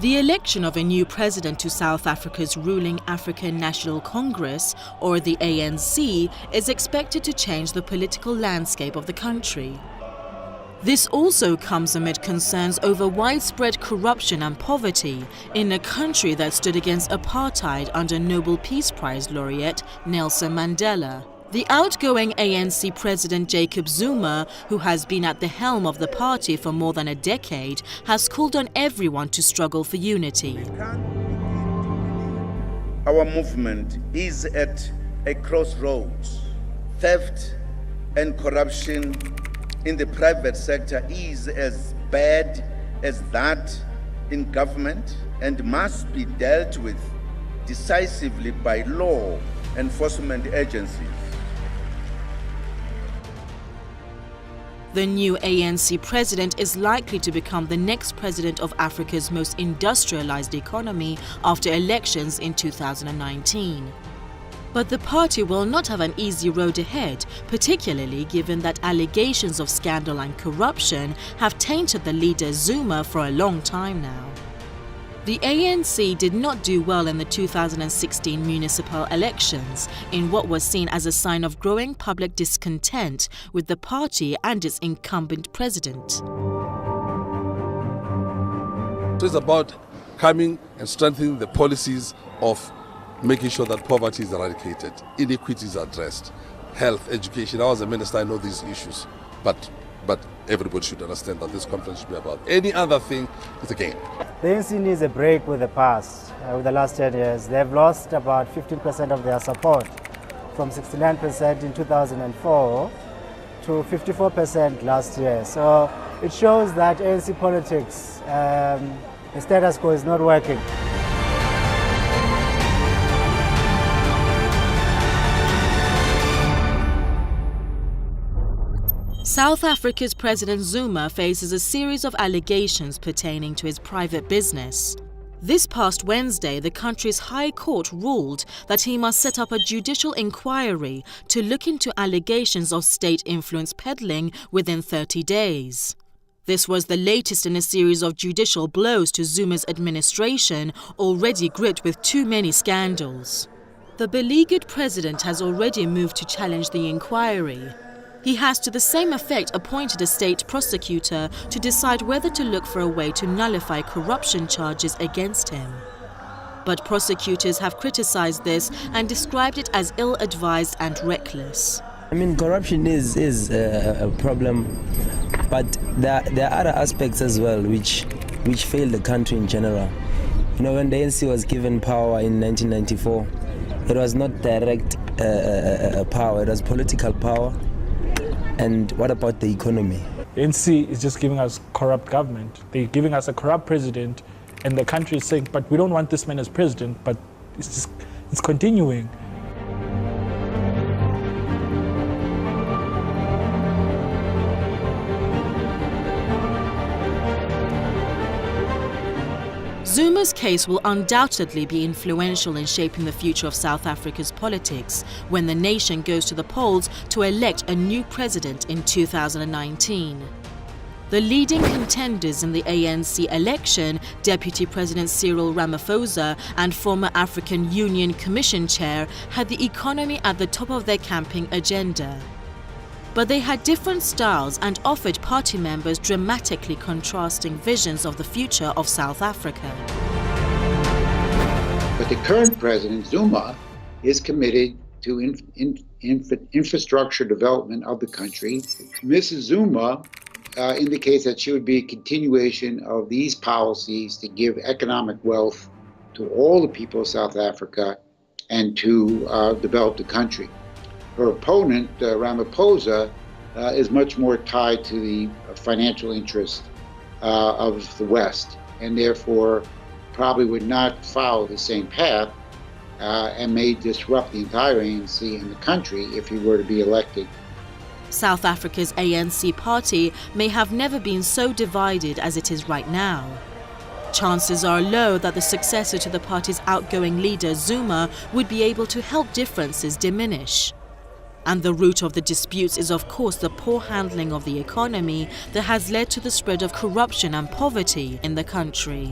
The election of a new president to South Africa's ruling African National Congress, or the ANC, is expected to change the political landscape of the country. This also comes amid concerns over widespread corruption and poverty in a country that stood against apartheid under Nobel Peace Prize laureate Nelson Mandela. The outgoing ANC President Jacob Zuma, who has been at the helm of the party for more than a decade, has called on everyone to struggle for unity. Our movement is at a crossroads. Theft and corruption in the private sector is as bad as that in government and must be dealt with decisively by law enforcement agencies. The new ANC president is likely to become the next president of Africa's most industrialized economy after elections in 2019. But the party will not have an easy road ahead, particularly given that allegations of scandal and corruption have tainted the leader Zuma for a long time now. The ANC did not do well in the 2016 municipal elections, in what was seen as a sign of growing public discontent with the party and its incumbent president. So it's about coming and strengthening the policies of making sure that poverty is eradicated, inequity is addressed, health, education. I was a minister, I know these issues, but everybody should understand that this conference should be about any other thing is a game. The ANC needs a break with the past. With the last 10 years, they've lost about 15% of their support, from 69% in 2004 to 54% last year. So it shows that ANC politics, the status quo is not working. South Africa's President Zuma faces a series of allegations pertaining to his private business. This past Wednesday, the country's High Court ruled that he must set up a judicial inquiry to look into allegations of state influence peddling within 30 days. This was the latest in a series of judicial blows to Zuma's administration, already gripped with too many scandals. The beleaguered president has already moved to challenge the inquiry. He has to the same effect appointed a state prosecutor to decide whether to look for a way to nullify corruption charges against him. But prosecutors have criticized this and described it as ill-advised and reckless. I mean, corruption is a problem, but there are other aspects as well which fail the country in general. You know, when the ANC was given power in 1994, it was not direct power, it was political power. And what about the economy? The ANC is just giving us corrupt government. They're giving us a corrupt president, and the country is saying, but we don't want this man as president, but it's continuing. Zuma's case will undoubtedly be influential in shaping the future of South Africa's politics when the nation goes to the polls to elect a new president in 2019. The leading contenders in the ANC election, Deputy President Cyril Ramaphosa and former African Union Commission Chair, had the economy at the top of their campaign agenda. But they had different styles and offered party members dramatically contrasting visions of the future of South Africa. But the current president, Zuma, is committed to infrastructure development of the country. Mrs. Zuma indicates that she would be a continuation of these policies to give economic wealth to all the people of South Africa and to develop the country. Her opponent, Ramaphosa, is much more tied to the financial interest of the West, and therefore probably would not follow the same path and may disrupt the entire ANC in the country if he were to be elected. South Africa's ANC party may have never been so divided as it is right now. Chances are low that the successor to the party's outgoing leader, Zuma, would be able to help differences diminish. And the root of the disputes is, of course, the poor handling of the economy that has led to the spread of corruption and poverty in the country.